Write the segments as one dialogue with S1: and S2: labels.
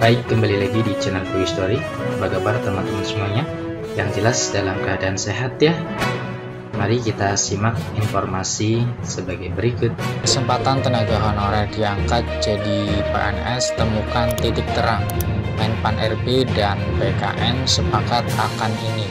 S1: Baik, kembali lagi di channel Quick Story. Apa kabar teman-teman semuanya? Yang jelas dalam keadaan sehat ya. Mari kita simak informasi sebagai berikut.
S2: Kesempatan tenaga honorer diangkat jadi PNS, temukan titik terang. Menpan RB dan BKN sepakat akan ini.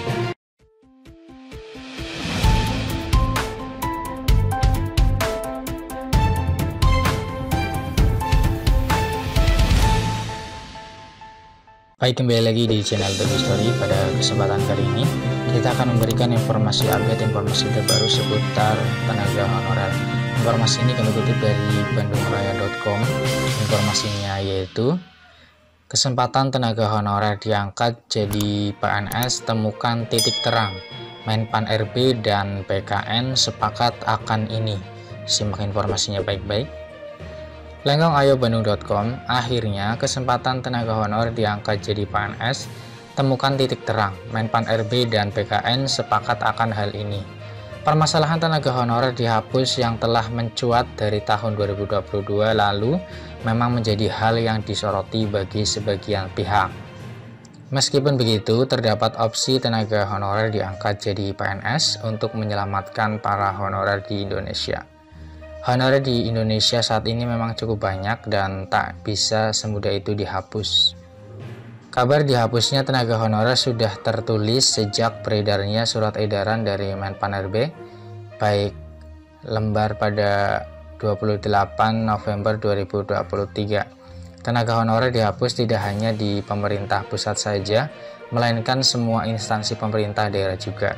S2: Baik, kembali lagi di channel The Story. Pada kesempatan kali ini kita akan memberikan informasi informasi terbaru seputar tenaga honorer. Informasi ini kami kutip dari bandungraya.com. Informasinya yaitu kesempatan tenaga honorer diangkat jadi PNS, temukan titik terang. Menpan RB dan BKN sepakat akan ini. Simak informasinya baik-baik. Lenggong.ayo.bandung.com, akhirnya kesempatan tenaga honorer diangkat jadi PNS, temukan titik terang. Menpan RB dan BKN sepakat akan hal ini. Permasalahan tenaga honorer dihapus yang telah mencuat dari tahun 2022 lalu memang menjadi hal yang disoroti bagi sebagian pihak. Meskipun begitu, terdapat opsi tenaga honorer diangkat jadi PNS untuk menyelamatkan para honorer di Indonesia. Honorer di Indonesia saat ini memang cukup banyak dan tak bisa semudah itu dihapus. Kabar dihapusnya tenaga honorer sudah tertulis sejak beredarnya surat edaran dari Menpan RB, baik lembar pada 28 November 2023. Tenaga honorer dihapus tidak hanya di pemerintah pusat saja, melainkan semua instansi pemerintah daerah juga.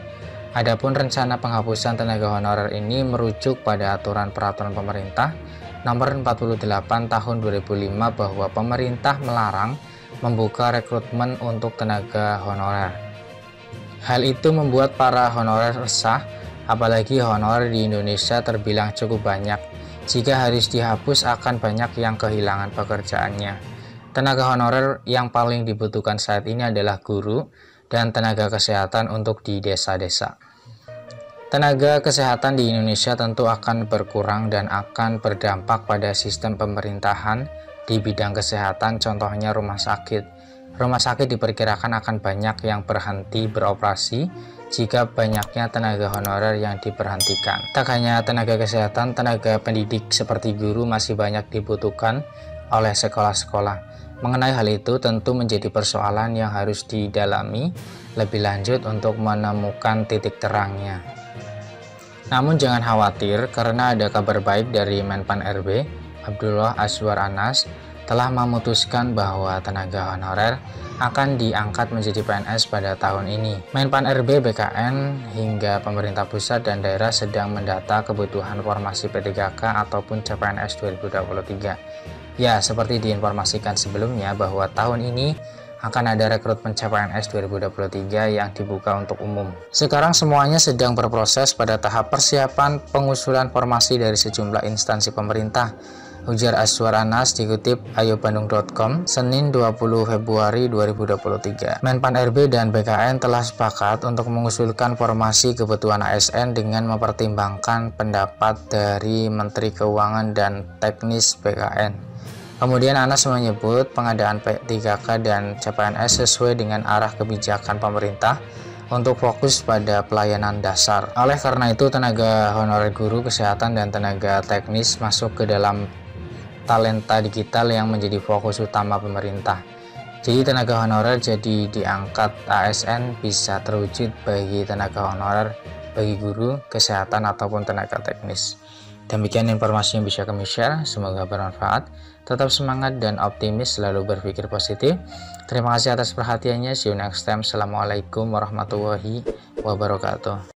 S2: Adapun rencana penghapusan tenaga honorer ini merujuk pada aturan peraturan pemerintah nomor 48 tahun 2005 bahwa pemerintah melarang membuka rekrutmen untuk tenaga honorer. Hal itu membuat para honorer resah, apalagi honorer di Indonesia terbilang cukup banyak. Jika harus dihapus akan banyak yang kehilangan pekerjaannya. Tenaga honorer yang paling dibutuhkan saat ini adalah guru dan tenaga kesehatan untuk di desa-desa. Tenaga kesehatan di Indonesia tentu akan berkurang dan akan berdampak pada sistem pemerintahan di bidang kesehatan, contohnya rumah sakit. Rumah sakit diperkirakan akan banyak yang berhenti beroperasi jika banyaknya tenaga honorer yang diberhentikan. Tak hanya tenaga kesehatan, tenaga pendidik seperti guru masih banyak dibutuhkan oleh sekolah-sekolah. Mengenai hal itu tentu menjadi persoalan yang harus didalami lebih lanjut untuk menemukan titik terangnya. Namun jangan khawatir karena ada kabar baik dari Menpan RB, Abdullah Azwar Anas, telah memutuskan bahwa tenaga honorer akan diangkat menjadi PNS pada tahun ini. Menpan RB, BKN, hingga pemerintah pusat dan daerah sedang mendata kebutuhan formasi P3K ataupun CPNS 2023. Ya, seperti diinformasikan sebelumnya bahwa tahun ini akan ada rekrutmen CPNS 2023 yang dibuka untuk umum. Sekarang semuanya sedang berproses pada tahap persiapan pengusulan formasi dari sejumlah instansi pemerintah, ujar Azwar Anas dikutip ayobandung.com Senin 20 Februari 2023. Menpan RB dan BKN telah sepakat untuk mengusulkan formasi kebutuhan ASN dengan mempertimbangkan pendapat dari Menteri Keuangan dan Teknis BKN. Kemudian Anas menyebut pengadaan P3K dan CPNS sesuai dengan arah kebijakan pemerintah untuk fokus pada pelayanan dasar. Oleh karena itu, tenaga honorer guru, kesehatan, dan tenaga teknis masuk ke dalam talenta digital yang menjadi fokus utama pemerintah. Jadi tenaga honorer jadi diangkat ASN bisa terwujud bagi tenaga honorer, bagi guru, kesehatan, ataupun tenaga teknis. Demikian informasi yang bisa kami share, semoga bermanfaat. Tetap semangat dan optimis, selalu berpikir positif. Terima kasih atas perhatiannya, see you next time. Assalamualaikum warahmatullahi wabarakatuh.